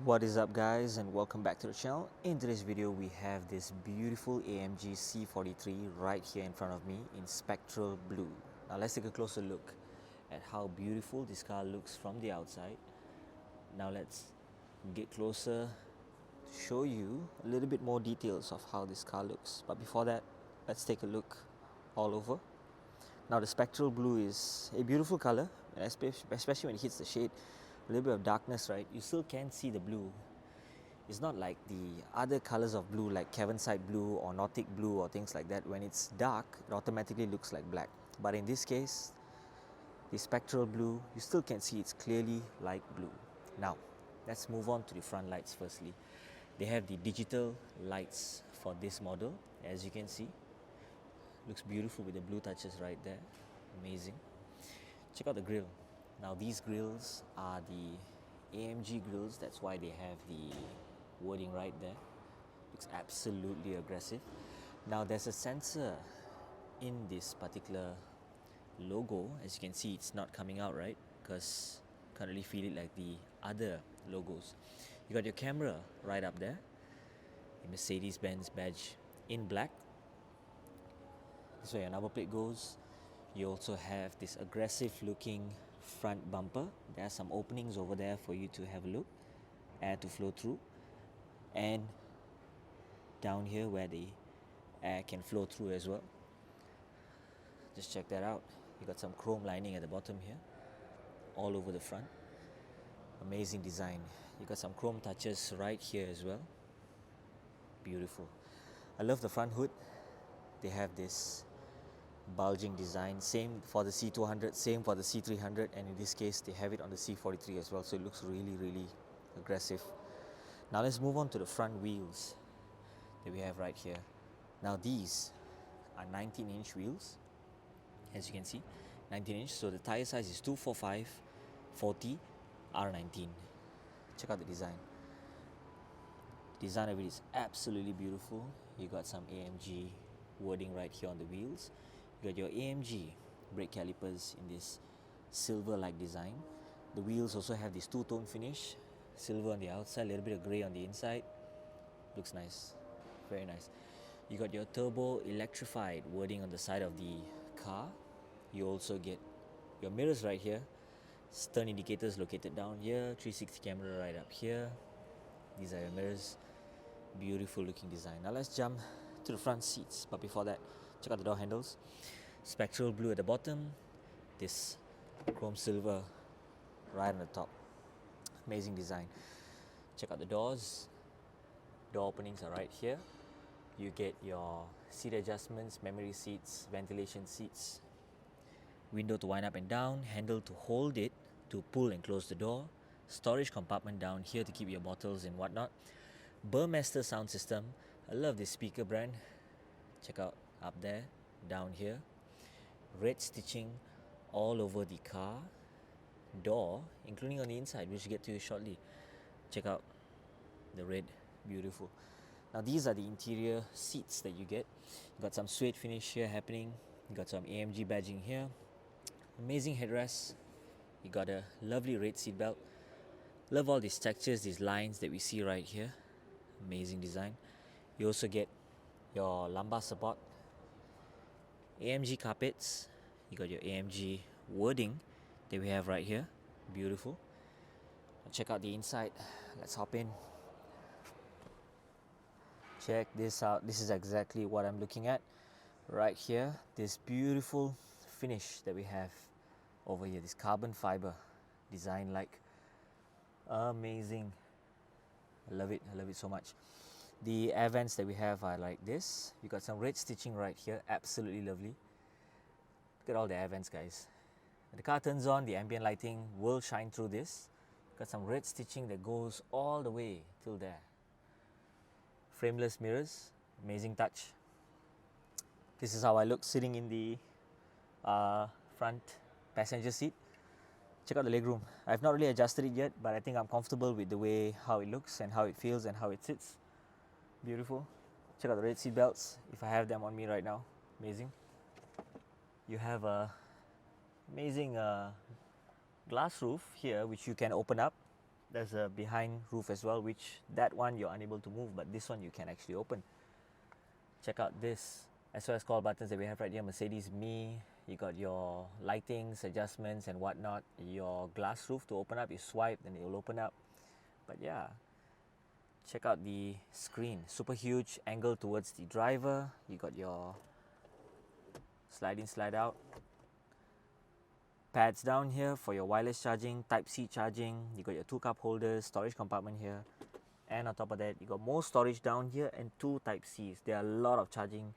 What is up guys, and welcome back to the channel. In today's video we have this beautiful AMG C43 right here in front of me in spectral blue. Now let's take a closer look at how beautiful this car looks from the outside. Now let's get closer to show you a little bit more details of how this car looks. But before that, let's take a look all over. Now the spectral blue is a beautiful color, especially when it hits the shade. A little bit of darkness, right? You still can see the blue. It's not like the other colors of blue like Kevinside blue or Nautic blue or things like that. When it's dark, it automatically looks like black. But in this case, the spectral blue, you still can see it's clearly light blue. Now, let's move on to the front lights firstly. They have the digital lights for this model, as you can see. Looks beautiful with the blue touches right there. Amazing. Check out the grille. Now these grills are the AMG grills, that's why they have the wording right there. Looks absolutely aggressive. Now there's a sensor in this particular logo. As you can see, it's not coming out, right? Because can't really feel it like the other logos. You got your camera right up there, the Mercedes-Benz badge in black. This is where your number plate goes. You also have this aggressive looking front bumper. There are some openings over there for you to have a look, air to flow through, and down here where the air can flow through as well. Just check that out. You got some chrome lining at the bottom here, all over the front. Amazing design. You got some chrome touches right here as well. Beautiful. I love the front hood. They have this bulging design, same for the C200, same for the C300, and in this case they have it on the C43 as well, so it looks really aggressive. Now let's move on to the front wheels that we have right here. Now these are 19-inch wheels, as you can see, 19-inch, so the tire size is 245/40 R19. Check out the design. The design of it is absolutely beautiful. You got some AMG wording right here on the wheels. You got your AMG brake calipers in this silver-like design. The wheels also have this two-tone finish, silver on the outside, a little bit of grey on the inside. Looks nice, very nice. You got your turbo electrified wording on the side of the car. You also get your mirrors right here, stern indicators located down here, 360 camera right up here. These are your mirrors. Beautiful looking design. Now let's jump to the front seats, but before that, check out the door handles. Spectral blue at the bottom, this chrome silver right on the top. Amazing design. Check out the doors. Door openings are right here. You get your seat adjustments, memory seats, ventilation seats, window to wind up and down, handle to hold it to pull and close the door, storage compartment down here to keep your bottles and whatnot. Burmester sound system. I love this speaker brand. Check out up there, down here. Red stitching all over the car door, including on the inside, which we'll get to shortly. Check out the red, beautiful. Now these are the interior seats that you get. You got some suede finish here happening. You got some AMG badging here. Amazing headrest. You got a lovely red seat belt. Love all these textures, these lines that we see right here. Amazing design. You also get your lumbar support, AMG carpets. You got your AMG wording that we have right here. Beautiful. Now check out the inside. Let's hop in. Check this out. This is exactly what I'm looking at right here. This beautiful finish that we have over here. This carbon fiber design, like amazing. I love it so much. The air vents that we have are like this. You got some red stitching right here, absolutely lovely. Look at all the air vents, guys. When the car turns on, the ambient lighting will shine through this. Got some red stitching that goes all the way till there. Frameless mirrors, amazing touch. This is how I look sitting in the front passenger seat. Check out the legroom. I've not really adjusted it yet, but I think I'm comfortable with the way how it looks and how it feels and how it sits. Beautiful. Check out the red seat belts, if I have them on me right now. Amazing. You have a amazing glass roof here, which you can open up There's a behind roof as well, which that one you're unable to move, but this one you can actually open. Check out this SOS call buttons that we have right here. Mercedes Me. You got your lightings, adjustments and whatnot. Your glass roof to open up, you swipe, then it will open up. But yeah, check out the screen. Super huge angle towards the driver. You got your slide in, slide out. Pads down here for your wireless charging, Type-C charging. You got your 2 cup holders, storage compartment here. And on top of that, you got more storage down here and 2 Type-Cs. There are a lot of charging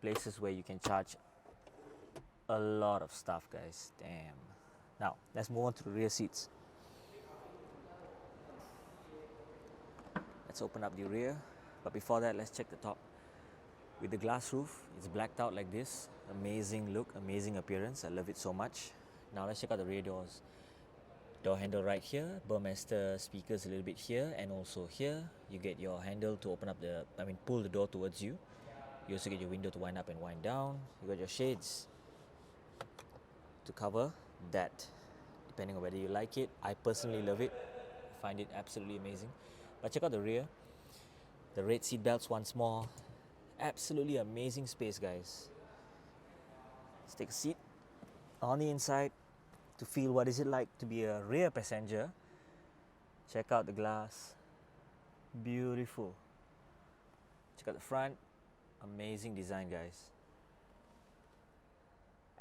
places where you can charge a lot of stuff, guys. Damn. Now, let's move on to the rear seats. Let's open up the rear. But before that, let's check the top. With the glass roof, it's blacked out like this. Amazing look, amazing appearance. I love it so much. Now let's check out the rear doors. Door handle right here, Burmester speakers a little bit here, and also here you get your handle to open up pull the door towards you. You also get your window to wind up and wind down. You got your shades to cover that, depending on whether you like it. I personally love it. I find it absolutely amazing. But check out the rear. The red seat belts once more. Absolutely amazing space, guys. Let's take a seat on the inside to feel what is it like to be a rear passenger. Check out the glass. Beautiful. Check out the front. Amazing design, guys.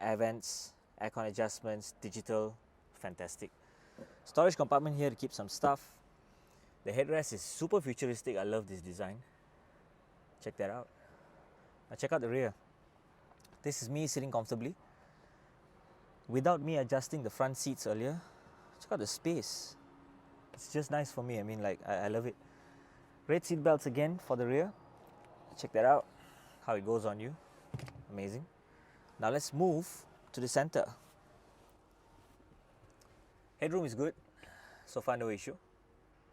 Air vents, aircon adjustments, digital, fantastic. Storage compartment here to keep some stuff. The headrest is super futuristic. I love this design. Check that out. Now check out the rear. This is me sitting comfortably without me adjusting the front seats earlier. Check out the space. It's just nice for me. I mean, like, I love it. Red seat belts again for the rear. Check that out. How it goes on you. Amazing. Now let's move to the center. Headroom is good. So far, no issue.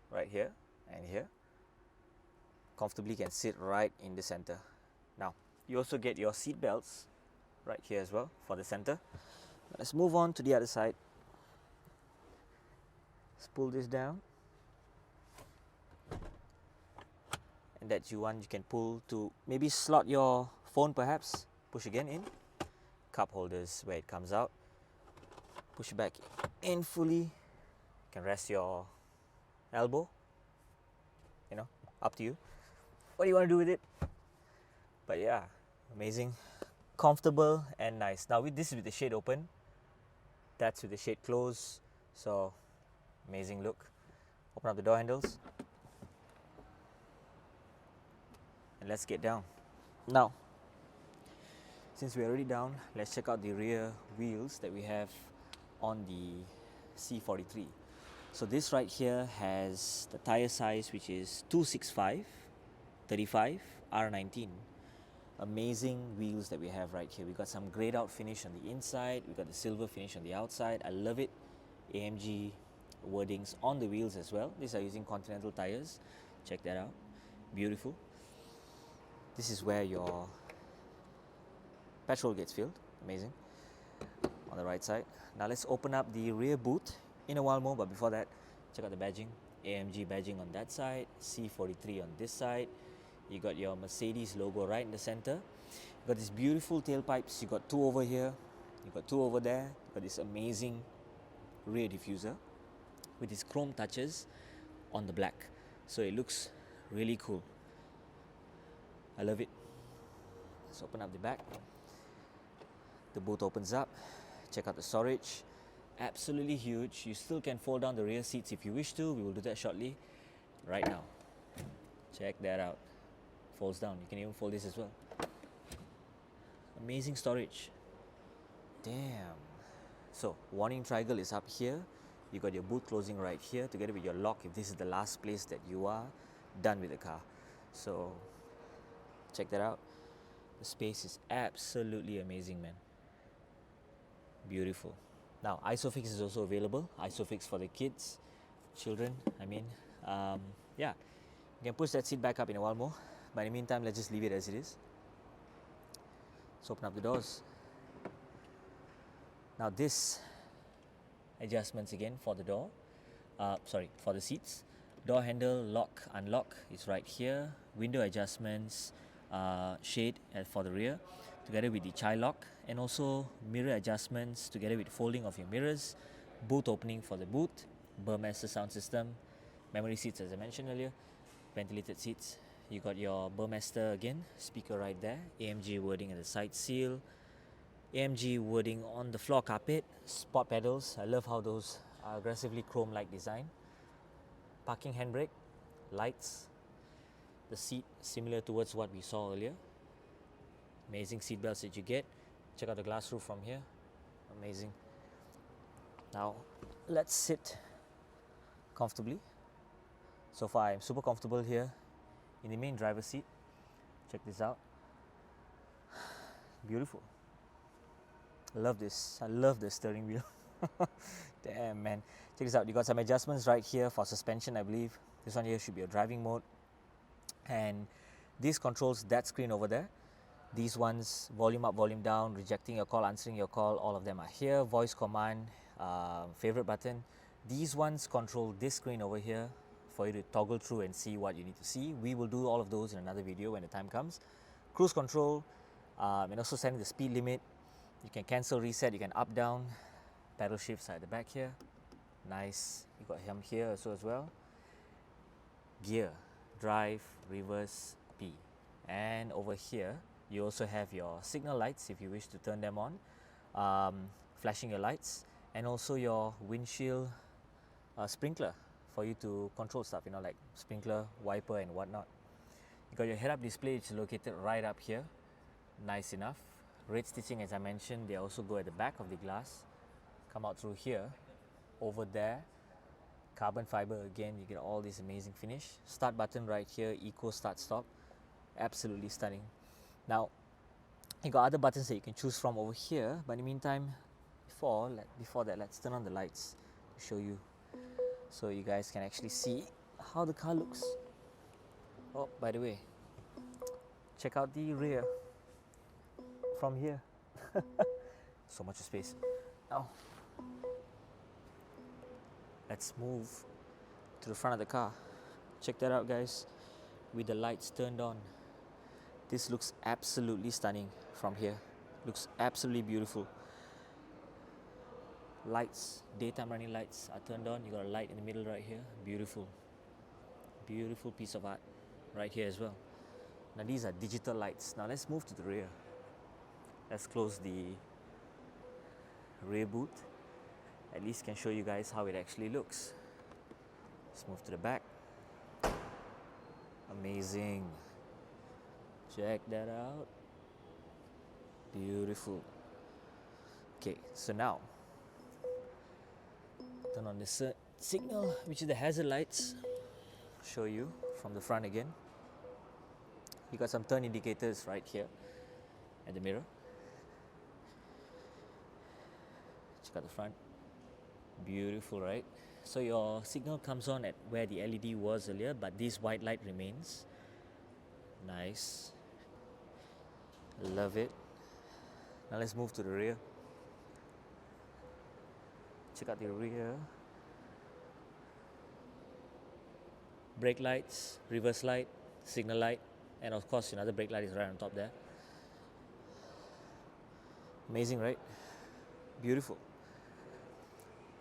Right here and here. Comfortably can sit right in the center. Now, you also get your seat belts right here as well for the center. Let's move on to the other side. Let's pull this down. And that you can pull to maybe slot your phone perhaps. Push again in. Cup holders where it comes out. Push it back in fully. You can rest your elbow. You know, up to you. What do you want to do with it? But yeah, amazing, comfortable and nice. Now this is with the shade open. That's with the shade closed. So amazing look. Open up the door handles. And let's get down. Now, since we're already down, let's check out the rear wheels that we have on the C43. So this right here has the tire size, which is 265 35 R19. Amazing wheels that we have right here. We got some grayed out finish on the inside. We got the silver finish on the outside. I love it. AMG wordings on the wheels as well. These are using Continental tires. Check that out. Beautiful. This is where your petrol gets filled. Amazing. On the right side. Now let's open up the rear boot in a while more, but before that, check out the badging. AMG badging on that side, C43 on this side. You got your Mercedes logo right in the center. You got these beautiful tailpipes. You got 2 over here. You got 2 over there. You got this amazing rear diffuser with these chrome touches on the black. So it looks really cool. I love it. Let's open up the back. The boot opens up. Check out the storage. Absolutely huge. You still can fold down the rear seats if you wish to. We will do that shortly. Right now. Check that out. Folds down. You can even fold this as well. Amazing storage. Damn. So, warning triangle is up here. You got your boot closing right here together with your lock if this is the last place that you are done with the car. So, check that out. The space is absolutely amazing, man. Beautiful. Now, ISOFIX is also available. ISOFIX for the kids, children, yeah. You can push that seat back up in a while more. But in the meantime, let's just leave it as it is. Let's open up the doors. Now this adjustments again for the door. for the seats. Door handle lock unlock is right here. Window adjustments, shade for the rear, together with the child lock, and also mirror adjustments together with folding of your mirrors, boot opening for the boot, Burmester sound system, memory seats as I mentioned earlier, ventilated seats. You got your Burmester again, speaker right there, AMG wording at the side seal, AMG wording on the floor carpet, sport pedals. I love how those are aggressively chrome-like design. Parking handbrake, lights, the seat similar towards what we saw earlier. Amazing seat belts that you get. Check out the glass roof from here. Amazing. Now let's sit comfortably. So far I'm super comfortable here in the main driver's seat. Check this out. Beautiful. I love this. I love the steering wheel. Damn, man. Check this out. You got some adjustments right here for suspension, I believe. This one here should be a driving mode. And this controls that screen over there. These ones, volume up, volume down, rejecting your call, answering your call, all of them are here. Voice command, favorite button. These ones control this screen over here for you to toggle through and see what you need to see. We will do all of those in another video when the time comes. Cruise control, and also setting the speed limit. You can cancel, reset, you can up, down. Pedal shifts are at the back here. Nice. You got him here also as well. Gear, drive, reverse, P. And over here, you also have your signal lights if you wish to turn them on. Flashing your lights. And also your windshield sprinkler for you to control stuff, you know, like sprinkler, wiper and whatnot. You got your head-up display, which is located right up here. Nice enough. Red stitching, as I mentioned, they also go at the back of the glass. Come out through here, over there. Carbon fiber again, you get all this amazing finish. Start button right here, eco start stop. Absolutely stunning. Now, you got other buttons that you can choose from over here, but in the meantime, before that, let's turn on the lights to show you, so you guys can actually see how the car looks. Oh, by the way, check out the rear from here. So much space. Now, let's move to the front of the car. Check that out, guys, with the lights turned on. This looks absolutely stunning from here. Looks absolutely beautiful. Lights, daytime running lights are turned on. You got a light in the middle right here. Beautiful. Beautiful piece of art right here as well. Now these are digital lights. Now let's move to the rear. Let's close the rear boot. At least can show you guys how it actually looks. Let's move to the back. Amazing. Check that out. Beautiful. Okay, so now turn on the signal, which is the hazard lights. Show you from the front again. You got some turn indicators right here at the mirror. Check out the front. Beautiful, right? So your signal comes on at where the LED was earlier, but this white light remains. Nice. Love it. Now let's move to the rear. Check out the rear. Brake lights, reverse light, signal light, and of course another brake light is right on top there. Amazing, right? Beautiful.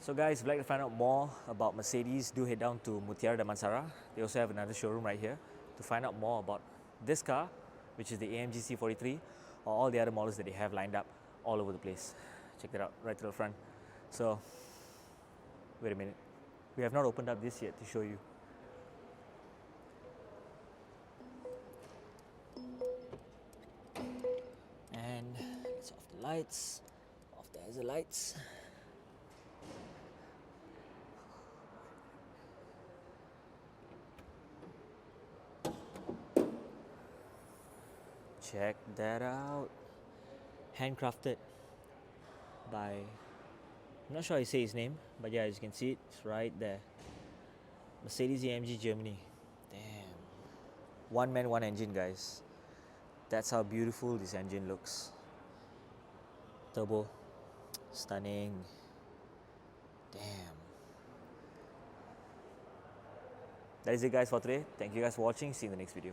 So guys, if you'd like to find out more about Mercedes, do head down to Mutiara Damansara. They also have another showroom right here to find out more about this car, which is the AMG C43, or all the other models that they have lined up all over the place. Check that out, right to the front. So, wait a minute. We have not opened up this yet to show you. And it's off the lights, off the hazard lights. Check that out. Handcrafted by, I'm not sure how you say his name, but yeah, as you can see, it's right there. Mercedes-AMG Germany. Damn. One man, one engine, guys. That's how beautiful this engine looks. Turbo. Stunning. Damn. That is it guys for today. Thank you guys for watching. See you in the next video.